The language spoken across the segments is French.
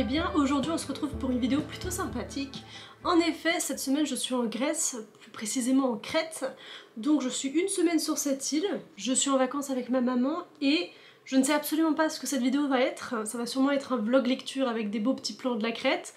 allez bien. Aujourd'hui on se retrouve pour une vidéo plutôt sympathique. En effet, cette semaine je suis en Grèce, plus précisément en Crète. Donc je suis une semaine sur cette île, je suis en vacances avec ma maman et je ne sais absolument pas ce que cette vidéo va être. Ça va sûrement être un vlog lecture avec des beaux petits plans de la Crète.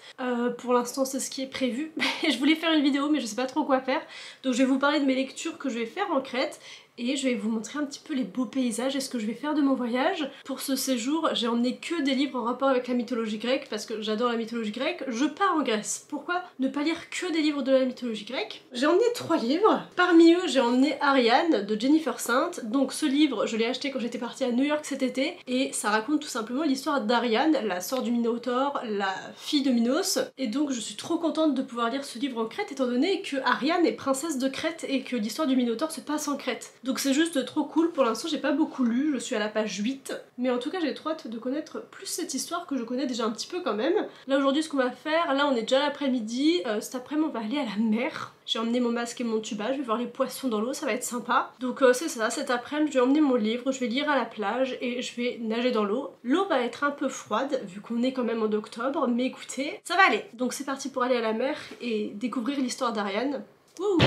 Pour l'instant c'est ce qui est prévu. Je voulais faire une vidéo mais je sais pas trop quoi faire. Donc je vais vous parler de mes lectures que je vais faire en Crète. Et je vais vous montrer un petit peu les beaux paysages et ce que je vais faire de mon voyage. Pour ce séjour, j'ai emmené que des livres en rapport avec la mythologie grecque parce que j'adore la mythologie grecque. Je pars en Grèce. Pourquoi ne pas lire que des livres de la mythologie grecque? J'ai emmené 3 livres. Parmi eux, j'ai emmené Ariane de Jennifer Saint. Donc ce livre, je l'ai acheté quand j'étais partie à New York cet été et ça raconte tout simplement l'histoire d'Ariane, la sœur du Minotaure, la fille de Minos. Et donc je suis trop contente de pouvoir lire ce livre en Crète étant donné que Ariane est princesse de Crète et que l'histoire du Minotaure se passe en Crète. Donc c'est juste trop cool. Pour l'instant j'ai pas beaucoup lu, je suis à la page 8, mais en tout cas j'ai trop hâte de connaître plus cette histoire que je connais déjà un petit peu quand même. Là aujourd'hui ce qu'on va faire, là on est déjà l'après-midi, cet après-midi on va aller à la mer. J'ai emmené mon masque et mon tuba, je vais voir les poissons dans l'eau, ça va être sympa. Donc c'est ça, cet après-midi je vais emmener mon livre, je vais lire à la plage et je vais nager dans l'eau. L'eau va être un peu froide vu qu'on est quand même en octobre, mais écoutez, ça va aller. Donc c'est parti pour aller à la mer et découvrir l'histoire d'Ariane. Wouh!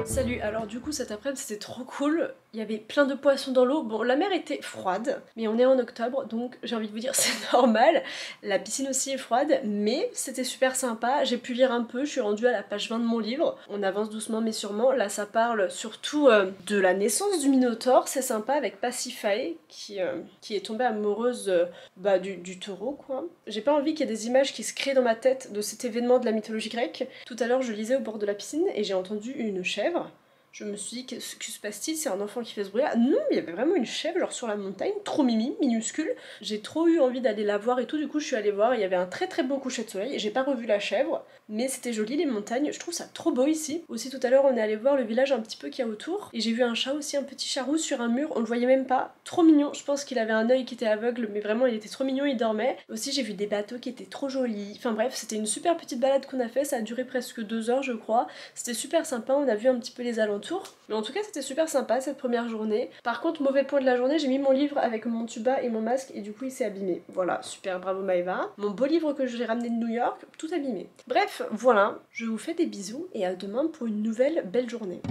Salut, alors du coup cet après-midi c'était trop cool, il y avait plein de poissons dans l'eau. Bon, la mer était froide, mais on est en octobre donc j'ai envie de vous dire c'est normal. La piscine aussi est froide, mais c'était super sympa, j'ai pu lire un peu, je suis rendue à la page 20 de mon livre. On avance doucement mais sûrement, là ça parle surtout de la naissance du Minotaure, c'est sympa, avec Pasiphae qui est tombée amoureuse du taureau quoi. J'ai pas envie qu'il y ait des images qui se créent dans ma tête de cet événement de la mythologie grecque. Tout à l'heure je lisais au bord de la piscine et j'ai entendu une chèvre. Je me suis dit, que se passe-t-il? C'est un enfant qui fait ce bruit là? Non, il y avait vraiment une chèvre genre sur la montagne, trop mimi, minuscule. J'ai trop eu envie d'aller la voir et tout, du coup je suis allée voir, il y avait un très très beau coucher de soleil. J'ai pas revu la chèvre, mais c'était joli les montagnes, je trouve ça trop beau ici. Aussi tout à l'heure on est allé voir le village un petit peu qu'il y a autour, et j'ai vu un chat aussi, un petit chat roux sur un mur, on le voyait même pas, trop mignon. Je pense qu'il avait un œil qui était aveugle, mais vraiment il était trop mignon, il dormait. Aussi j'ai vu des bateaux qui étaient trop jolis, enfin bref, c'était une super petite balade qu'on a fait, ça a duré presque 2 heures je crois. C'était super sympa, on a vu un petit peu les alentours. Mais en tout cas c'était super sympa cette première journée. Par contre mauvais point de la journée, j'ai mis mon livre avec mon tuba et mon masque et du coup il s'est abîmé. Voilà, super, bravo Maëva. Mon beau livre que j'ai ramené de New York, tout abîmé. Bref, voilà, je vous fais des bisous et à demain pour une nouvelle belle journée.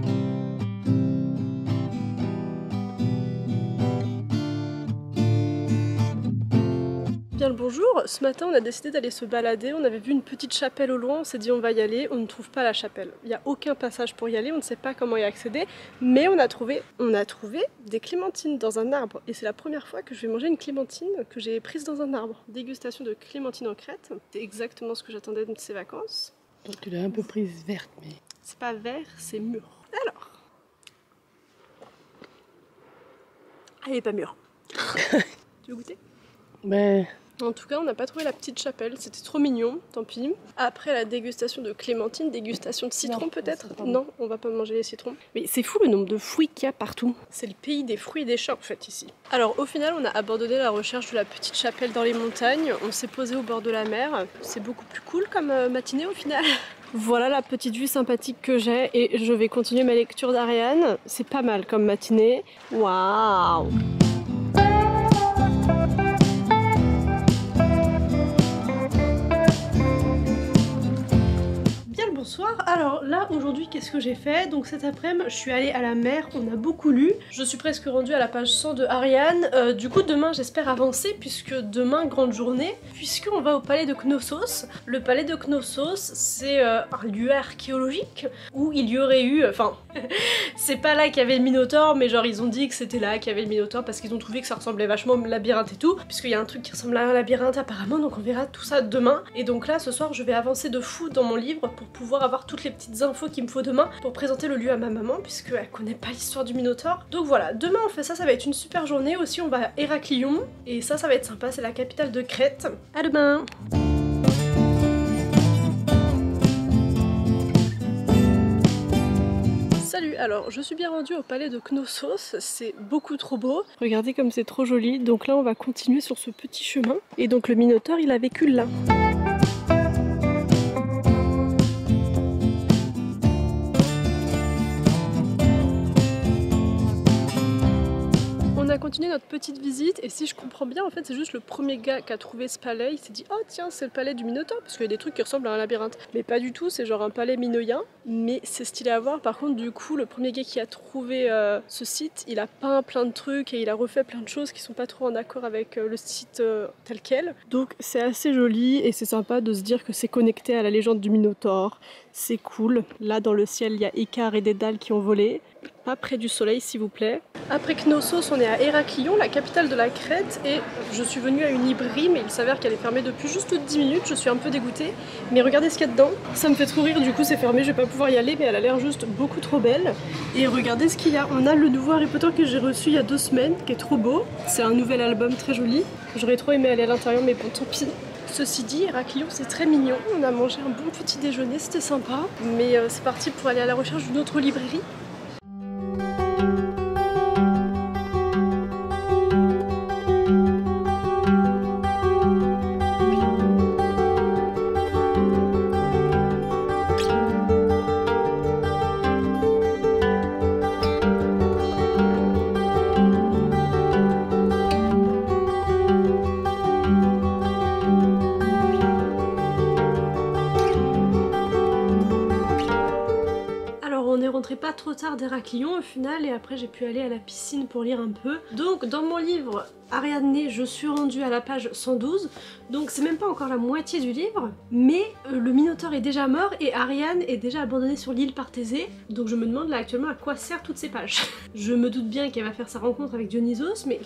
Bien le bonjour, ce matin on a décidé d'aller se balader, on avait vu une petite chapelle au loin, on s'est dit on va y aller, on ne trouve pas la chapelle. Il n'y a aucun passage pour y aller, on ne sait pas comment y accéder, mais on a trouvé des clémentines dans un arbre. Et c'est la première fois que je vais manger une clémentine que j'ai prise dans un arbre. Dégustation de clémentine en Crète, c'est exactement ce que j'attendais de ces vacances. Tu l'as un peu prise verte, mais... C'est pas vert, c'est mûr. Alors... Ah, elle est pas mûre. Tu veux goûter? Ben... En tout cas, on n'a pas trouvé la petite chapelle, c'était trop mignon, tant pis. Après la dégustation de clémentine, dégustation de citron peut-être? Non, on va pas manger les citrons. Mais c'est fou le nombre de fruits qu'il y a partout. C'est le pays des fruits et des champs en fait ici. Alors au final, on a abandonné la recherche de la petite chapelle dans les montagnes, on s'est posé au bord de la mer. C'est beaucoup plus cool comme matinée au final. Voilà la petite vue sympathique que j'ai et je vais continuer ma lecture d'Ariane. C'est pas mal comme matinée. Waouh! Bonsoir, alors là aujourd'hui qu'est-ce que j'ai fait? Donc cet après-midi je suis allée à la mer, on a beaucoup lu, je suis presque rendue à la page 100 de Ariane. Du coup demain j'espère avancer puisque demain grande journée, puisqu'on va au palais de Knossos. Le palais de Knossos c'est un lieu archéologique où il y aurait eu, enfin c'est pas là qu'il y avait le Minotaure mais genre ils ont dit que c'était là qu'il y avait le Minotaure parce qu'ils ont trouvé que ça ressemblait vachement au labyrinthe et tout, puisqu'il y a un truc qui ressemble à un labyrinthe apparemment, donc on verra tout ça demain. Et donc là ce soir je vais avancer de fou dans mon livre pour pouvoir avoir toutes les petites infos qu'il me faut demain pour présenter le lieu à ma maman puisqu'elle connaît pas l'histoire du Minotaure. Donc voilà, demain on fait ça, ça va être une super journée. Aussi on va à Héraclion et ça va être sympa, c'est la capitale de Crète. À demain! Salut, alors je suis bien rendue au palais de Knossos, c'est beaucoup trop beau. Regardez comme c'est trop joli, donc là on va continuer sur ce petit chemin. Et donc le Minotaure il a vécu là. a continué notre petite visite et si je comprends bien, en fait c'est juste le premier gars qui a trouvé ce palais. Il s'est dit oh tiens c'est le palais du Minotaure parce qu'il y a des trucs qui ressemblent à un labyrinthe. Mais pas du tout, c'est genre un palais minoïen. Mais c'est stylé à voir. Par contre du coup le premier gars qui a trouvé ce site, il a peint plein de trucs et il a refait plein de choses qui sont pas trop en accord avec le site tel quel. Donc c'est assez joli et c'est sympa de se dire que c'est connecté à la légende du Minotaure. C'est cool. Là dans le ciel il y a Icare et Dédale qui ont volé. Pas près du soleil s'il vous plaît. Après Knossos on est à Héraklion, la capitale de la Crète et je suis venue à une librairie mais il s'avère qu'elle est fermée depuis juste 10 minutes, je suis un peu dégoûtée. Mais regardez ce qu'il y a dedans, ça me fait trop rire, du coup c'est fermé, je vais pas pouvoir y aller mais elle a l'air juste beaucoup trop belle. Et regardez ce qu'il y a, on a le nouveau Harry Potter que j'ai reçu il y a 2 semaines, qui est trop beau. C'est un nouvel album très joli, j'aurais trop aimé aller à l'intérieur mais bon tant pis. Ceci dit, Héraklion c'est très mignon, on a mangé un bon petit déjeuner, c'était sympa. Mais c'est parti pour aller à la recherche d'une autre librairie. Pas trop tard d'Héraklion au final et après j'ai pu aller à la piscine pour lire un peu. Donc dans mon livre Ariadné je suis rendue à la page 112, donc c'est même pas encore la moitié du livre, mais le Minotaure est déjà mort et Ariane est déjà abandonnée sur l'île par Thésée, donc je me demande là actuellement à quoi servent toutes ces pages. Je me doute bien qu'elle va faire sa rencontre avec Dionysos, mais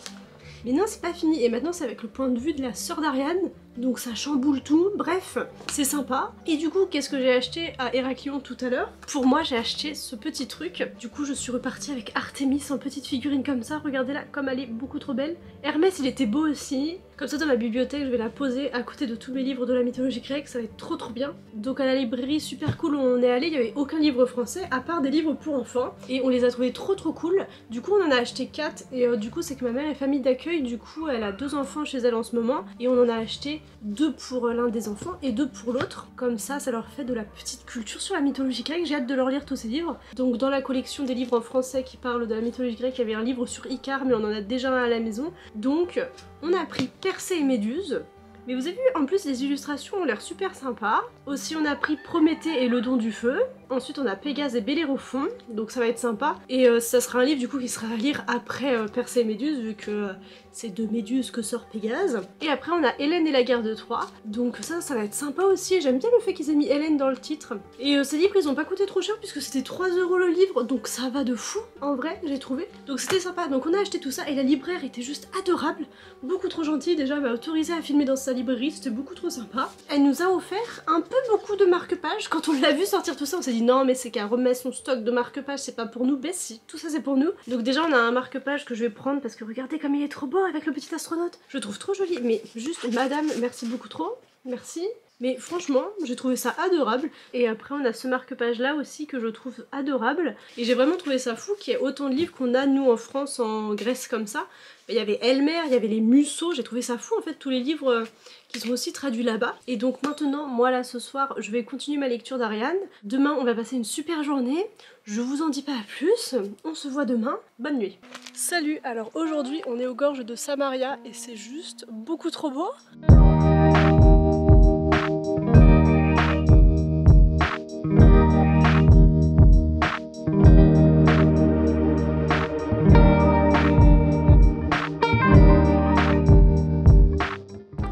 non c'est pas fini et maintenant c'est avec le point de vue de la sœur d'Ariane. Donc ça chamboule tout, bref, c'est sympa. Et du coup, qu'est-ce que j'ai acheté à Héraklion tout à l'heure? Pour moi, j'ai acheté ce petit truc. Du coup, je suis repartie avec Artémis en petite figurine comme ça. Regardez-la, comme elle est beaucoup trop belle. Hermès, il était beau aussi. Comme ça, dans ma bibliothèque, je vais la poser à côté de tous mes livres de la mythologie grecque. Ça va être trop bien. Donc à la librairie super cool où on est allé, il n'y avait aucun livre français à part des livres pour enfants. Et on les a trouvés trop cool. Du coup, on en a acheté 4. Et du coup, c'est que ma mère est famille d'accueil. Du coup, elle a 2 enfants chez elle en ce moment. Et on en a acheté 2 pour l'un des enfants et 2 pour l'autre. Comme ça leur fait de la petite culture sur la mythologie grecque. J'ai hâte de leur lire tous ces livres. Donc dans la collection des livres en français qui parlent de la mythologie grecque, il y avait un livre sur Icare, mais on en a déjà un à la maison. Donc on a pris Persée et Méduse. Mais vous avez vu, en plus les illustrations ont l'air super sympas. Aussi on a pris Prométhée et le don du feu. Ensuite on a Pégase et Bellérophon, donc ça va être sympa. Et ça sera un livre du coup qui sera à lire après Persée et Méduse, vu que c'est de Méduse que sort Pégase. Et après on a Hélène et la guerre de Troie, donc ça va être sympa aussi. J'aime bien le fait qu'ils aient mis Hélène dans le titre. Et ces livres ils ont pas coûté trop cher puisque c'était 3 € le livre, donc ça va de fou en vrai, j'ai trouvé. Donc c'était sympa, donc on a acheté tout ça et la libraire était juste adorable, beaucoup trop gentille. Déjà elle m'a autorisé à filmer dans sa librairie, c'était beaucoup trop sympa. Elle nous a offert un peu beaucoup de marque-pages. Quand on l'a vu sortir tout ça, on s'est dit non mais c'est qu'elle remet son stock de marque-pages, c'est pas pour nous. Ben si, tout ça c'est pour nous. Donc déjà on a un marque-page que je vais prendre parce que regardez comme il est trop beau avec le petit astronaute. Je le trouve trop joli, mais juste madame, merci beaucoup trop, merci. Mais franchement, j'ai trouvé ça adorable. Et après on a ce marque-page là aussi que je trouve adorable. Et j'ai vraiment trouvé ça fou qu'il y ait autant de livres qu'on a nous en France, en Grèce comme ça. Il y avait Elmer, il y avait les Musso, j'ai trouvé ça fou en fait, tous les livres qui sont aussi traduits là-bas. Et donc maintenant, moi là ce soir, je vais continuer ma lecture d'Ariane. Demain, on va passer une super journée. Je vous en dis pas plus, on se voit demain. Bonne nuit. Salut, alors aujourd'hui, on est aux gorges de Samaria et c'est juste beaucoup trop beau.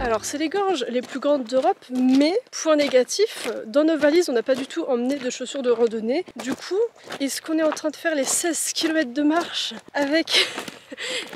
Alors c'est les gorges les plus grandes d'Europe, mais point négatif, dans nos valises on n'a pas du tout emmené de chaussures de randonnée. Du coup, est-ce qu'on est en train de faire les 16 km de marche avec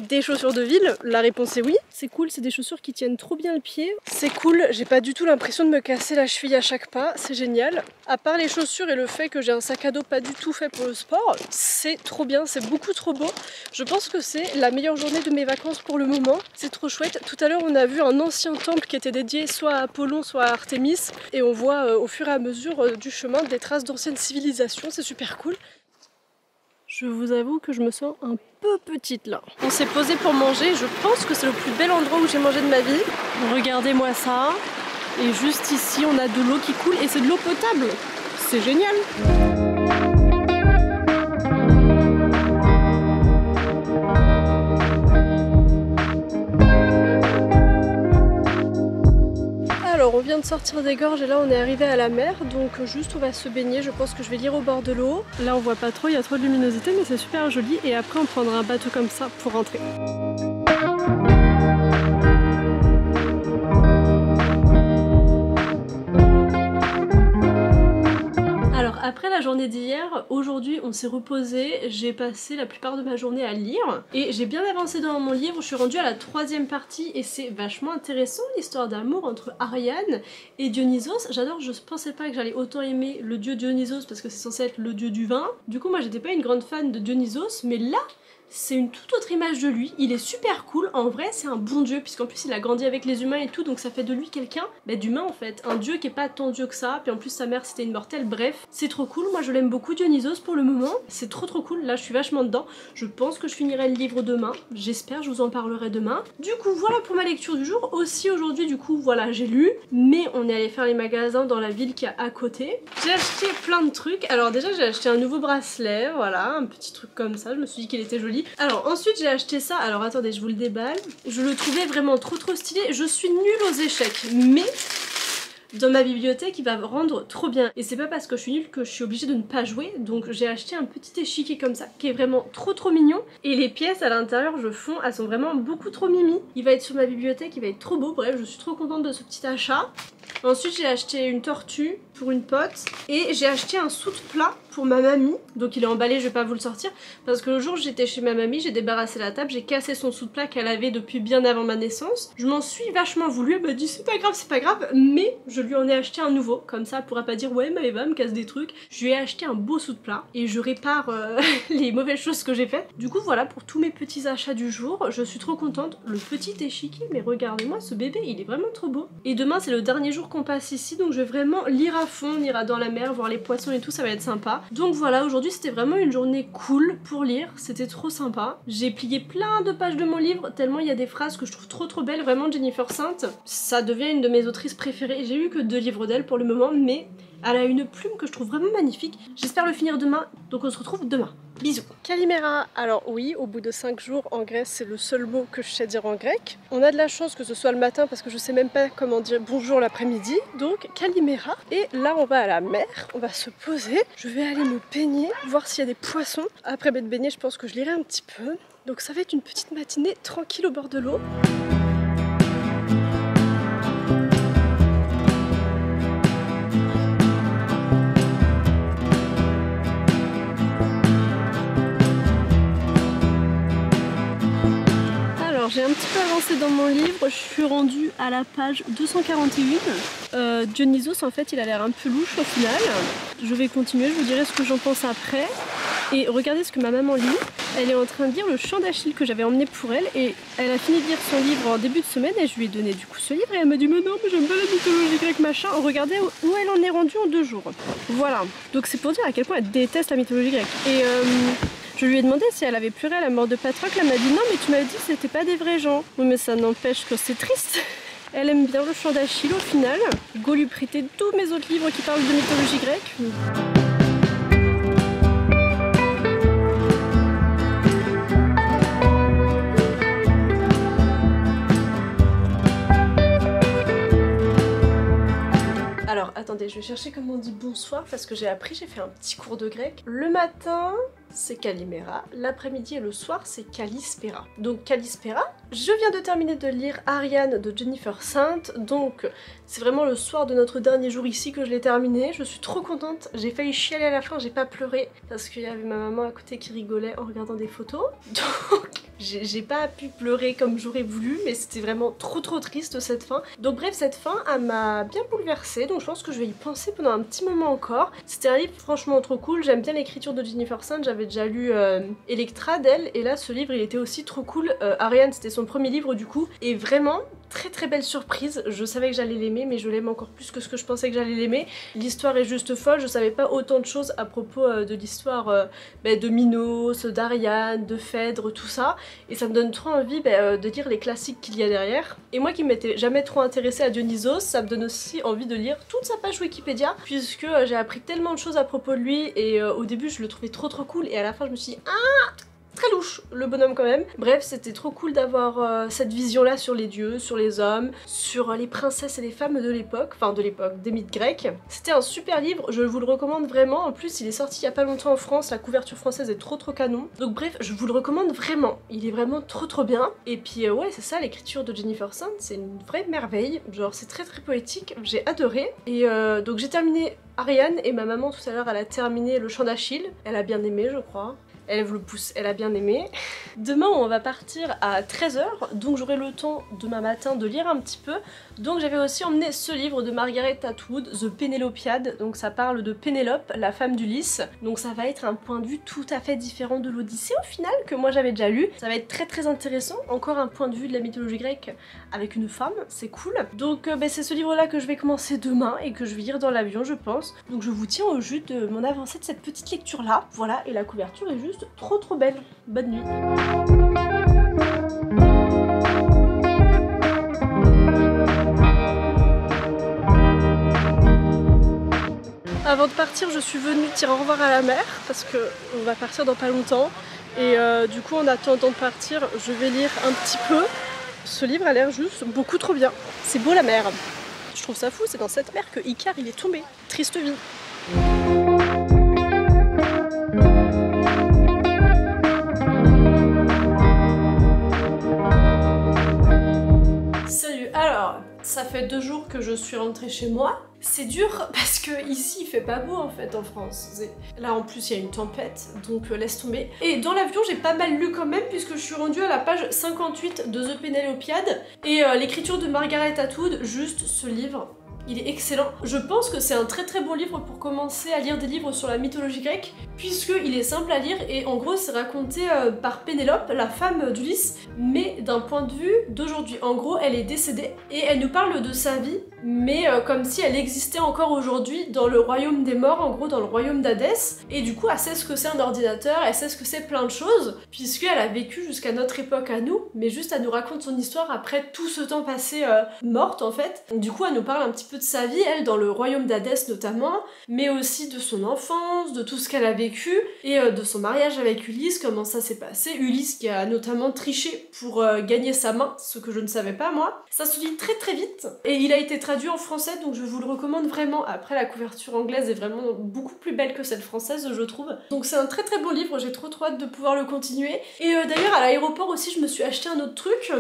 des chaussures de ville? La réponse est oui. C'est cool, c'est des chaussures qui tiennent trop bien le pied. C'est cool, j'ai pas du tout l'impression de me casser la cheville à chaque pas, c'est génial. À part les chaussures et le fait que j'ai un sac à dos pas du tout fait pour le sport, c'est trop bien, c'est beaucoup trop beau. Je pense que c'est la meilleure journée de mes vacances pour le moment. C'est trop chouette. Tout à l'heure on a vu un ancien temple qui était dédié soit à Apollon soit à Artémis et on voit au fur et à mesure du chemin des traces d'anciennes civilisations, c'est super cool. Je vous avoue que je me sens un peu petite là. On s'est posé pour manger, je pense que c'est le plus bel endroit où j'ai mangé de ma vie. Regardez-moi ça. Et juste ici on a de l'eau qui coule et c'est de l'eau potable. C'est génial. vient de sortir des gorges et là on est arrivé à la mer, donc juste on va se baigner, je pense que je vais lire au bord de l'eau. Là on voit pas trop, il y a trop de luminosité mais c'est super joli et après on prendra un bateau comme ça pour rentrer. Après la journée d'hier, aujourd'hui on s'est reposé, j'ai passé la plupart de ma journée à lire et j'ai bien avancé dans mon livre, je suis rendue à la 3e partie et c'est vachement intéressant l'histoire d'amour entre Ariane et Dionysos. J'adore, je pensais pas que j'allais autant aimer le dieu Dionysos parce que c'est censé être le dieu du vin. Du coup moi j'étais pas une grande fan de Dionysos mais là c'est une toute autre image de lui, il est super cool, en vrai c'est un bon dieu puisqu'en plus il a grandi avec les humains et tout donc ça fait de lui quelqu'un d'humain en fait, un dieu qui est pas tant dieu que ça, puis en plus sa mère c'était une mortelle, bref, c'est trop cool, moi je l'aime beaucoup Dionysos pour le moment, c'est trop cool, là je suis vachement dedans, je pense que je finirai le livre demain, j'espère, je vous en parlerai demain. Du coup voilà pour ma lecture du jour, aussi aujourd'hui du coup voilà j'ai lu, mais on est allé faire les magasins dans la ville qui est à côté. J'ai acheté plein de trucs, alors déjà j'ai acheté un nouveau bracelet, voilà, un petit truc comme ça, je me suis dit qu'il était joli. Alors ensuite j'ai acheté ça, alors attendez je vous le déballe, je le trouvais vraiment trop stylé, je suis nulle aux échecs, mais dans ma bibliothèque il va rendre trop bien et c'est pas parce que je suis nulle que je suis obligée de ne pas jouer, donc j'ai acheté un petit échiquier comme ça qui est vraiment trop mignon et les pièces à l'intérieur je fonds, elles sont vraiment beaucoup trop mimi, il va être sur ma bibliothèque, il va être trop beau, bref je suis trop contente de ce petit achat. Ensuite j'ai acheté une tortue pour une pote et j'ai acheté un soude-plat pour ma mamie, donc il est emballé, je vais pas vous le sortir parce que le jour où j'étais chez ma mamie j'ai débarrassé la table, j'ai cassé son soude-plat qu'elle avait depuis bien avant ma naissance, je m'en suis vachement voulu, elle m'a dit c'est pas grave, mais je lui en ai acheté un nouveau, comme ça elle pourra pas dire ouais Maëva me casse des trucs, je lui ai acheté un beau soude-plat et je répare les mauvaises choses que j'ai faites. Du coup voilà pour tous mes petits achats du jour, je suis trop contente, le petit échiquier, mais regardez-moi ce bébé, il est vraiment trop beau. Et demain c'est le dernier jour qu'on passe ici, donc je vais vraiment lire à fond, on ira dans la mer, voir les poissons et tout, ça va être sympa. Donc voilà, aujourd'hui c'était vraiment une journée cool pour lire, c'était trop sympa. J'ai plié plein de pages de mon livre, tellement il y a des phrases que je trouve trop belles, vraiment Jennifer Saint, ça devient une de mes autrices préférées. J'ai lu que 2 livres d'elle pour le moment, mais elle a une plume que je trouve vraiment magnifique. J'espère le finir demain, donc on se retrouve demain. Bisous. Kalimera, alors oui, au bout de 5 jours en Grèce, c'est le seul mot que je sais dire en grec. On a de la chance que ce soit le matin parce que je sais même pas comment dire bonjour l'après-midi. Donc Kalimera. Et là on va à la mer, on va se poser. Je vais aller me baigner, voir s'il y a des poissons. Après m'être baignée, je pense que je lirai un petit peu. Donc ça va être une petite matinée tranquille au bord de l'eau. J'ai un petit peu avancé dans mon livre, je suis rendue à la page 241. Dionysos en fait il a l'air un peu louche au final. Je vais continuer, je vous dirai ce que j'en pense après. Et regardez ce que ma maman lit. Elle est en train de lire le Chant d'Achille que j'avais emmené pour elle et elle a fini de lire son livre en début de semaine et je lui ai donné du coup ce livre et elle m'a dit mais non mais j'aime pas la mythologie grecque machin. Regardez où elle en est rendue en 2 jours. Voilà, donc c'est pour dire à quel point elle déteste la mythologie grecque. Et je lui ai demandé si elle avait pleuré à la mort de Patrocle, elle m'a dit non mais tu m'as dit que c'était pas des vrais gens. Oui mais ça n'empêche que c'est triste. Elle aime bien le Chant d'Achille au final. Go lui prêter tous mes autres livres qui parlent de mythologie grecque. Alors attendez, je vais chercher comment on dit bonsoir parce que j'ai fait un petit cours de grec. Le matin c'est Kalimera, l'après-midi et le soir c'est Kalispera. Donc Kalispera, je viens de terminer de lire Ariane de Jennifer Saint, donc c'est vraiment le soir de notre dernier jour ici que je l'ai terminé. Je suis trop contente, j'ai failli chialer à la fin, j'ai pas pleuré parce qu'il y avait ma maman à côté qui rigolait en regardant des photos. Donc j'ai pas pu pleurer comme j'aurais voulu, mais c'était vraiment trop triste cette fin. Donc bref, cette fin elle m'a bien bouleversée, donc je pense que je vais y penser pendant un petit moment encore. C'était un livre franchement trop cool, j'aime bien l'écriture de Jennifer Saint, j'avais déjà lu Electra d'elle et là ce livre il était aussi trop cool. Ariane c'était son premier livre du coup et vraiment très belle surprise. Je savais que j'allais l'aimer mais je l'aime encore plus que ce que je pensais que j'allais l'aimer. L'histoire est juste folle, je savais pas autant de choses à propos de l'histoire de Minos, d'Ariane, de Phèdre, tout ça et ça me donne trop envie de lire les classiques qu'il y a derrière. Et moi qui m'étais jamais trop intéressée à Dionysos, ça me donne aussi envie de lire toute sa page Wikipédia puisque j'ai appris tellement de choses à propos de lui et au début je le trouvais trop cool et à la fin je me suis dit ah très louche le bonhomme quand même. Bref, c'était trop cool d'avoir cette vision là sur les dieux, sur les hommes, sur les princesses et les femmes de l'époque, enfin de l'époque, des mythes grecs. C'était un super livre, je vous le recommande vraiment. En plus il est sorti il y a pas longtemps en France, la couverture française est trop canon. Donc bref, je vous le recommande vraiment, il est vraiment trop bien. Et puis ouais, c'est ça, l'écriture de Jennifer Sand, c'est une vraie merveille, genre c'est très poétique, j'ai adoré. Et donc j'ai terminé Ariane et ma maman tout à l'heure elle a terminé Le Chant d'Achille, elle a bien aimé je crois. Elle vous le pousse, elle a bien aimé. Demain on va partir à 13 h, donc j'aurai le temps demain matin de lire un petit peu. Donc j'avais aussi emmené ce livre de Margaret Atwood, The Pénélopiade. Donc ça parle de Pénélope, la femme d'Ulysse. Donc ça va être un point de vue tout à fait différent de l'Odyssée au final, que moi j'avais déjà lu. Ça va être très intéressant, encore un point de vue de la mythologie grecque avec une femme, c'est cool. Donc c'est ce livre là que je vais commencer demain et que je vais lire dans l'avion je pense. Donc je vous tiens au jus de mon avancée de cette petite lecture là. Voilà, et la couverture est juste trop belle. Bonne nuit. Avant de partir, je suis venue dire au revoir à la mer parce que on va partir dans pas longtemps et du coup en attendant de partir, je vais lire un petit peu. Ce livre a l'air juste beaucoup trop bien. C'est beau la mer. Je trouve ça fou, c'est dans cette mer que Icare il est tombé. Triste vie. Salut, alors ça fait 2 jours que je suis rentrée chez moi. C'est dur parce que ici il fait pas beau en fait en France. Là en plus il y a une tempête donc laisse tomber. Et dans l'avion j'ai pas mal lu quand même puisque je suis rendue à la page 58 de The Pénélopiade et l'écriture de Margaret Atwood, juste ce livre. Il est excellent. Je pense que c'est un très bon livre pour commencer à lire des livres sur la mythologie grecque puisqu'il est simple à lire et en gros c'est raconté par Pénélope, la femme d'Ulysse, mais d'un point de vue d'aujourd'hui. En gros elle est décédée et elle nous parle de sa vie mais comme si elle existait encore aujourd'hui dans le royaume des morts, en gros dans le royaume d'Hadès, et du coup elle sait ce que c'est un ordinateur, elle sait ce que c'est plein de choses puisqu'elle a vécu jusqu'à notre époque à nous, mais juste elle nous raconte son histoire après tout ce temps passé morte en fait. Du coup elle nous parle un petit peu de sa vie, elle, dans le royaume d'Hadès notamment, mais aussi de son enfance, de tout ce qu'elle a vécu, et de son mariage avec Ulysse, comment ça s'est passé. Ulysse qui a notamment triché pour gagner sa main, ce que je ne savais pas moi. Ça se lit très vite, et il a été traduit en français, donc je vous le recommande vraiment. Après la couverture anglaise est vraiment beaucoup plus belle que celle française, je trouve. Donc c'est un très bon livre, j'ai trop hâte de pouvoir le continuer. Et d'ailleurs à l'aéroport aussi je me suis acheté un autre truc.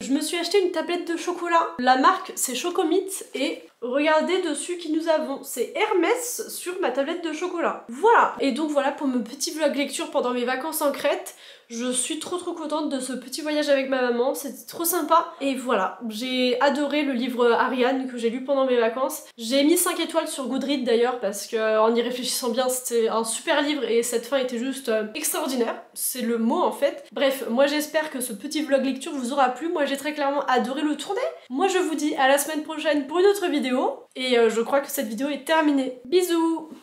Je me suis acheté une tablette de chocolat. La marque c'est Chocomit et regardez dessus qui nous avons. C'est Hermès sur ma tablette de chocolat. Voilà. Et donc voilà pour mon petit vlog lecture pendant mes vacances en Crète. Je suis trop contente de ce petit voyage avec ma maman, c'était trop sympa. Et voilà, j'ai adoré le livre Ariane que j'ai lu pendant mes vacances. J'ai mis 5 étoiles sur Goodreads d'ailleurs parce qu'en y réfléchissant bien c'était un super livre et cette fin était juste extraordinaire. C'est le mot en fait. Bref, moi j'espère que ce petit vlog lecture vous aura plu. Moi j'ai très clairement adoré le tourner. Moi je vous dis à la semaine prochaine pour une autre vidéo. Et je crois que cette vidéo est terminée. Bisous!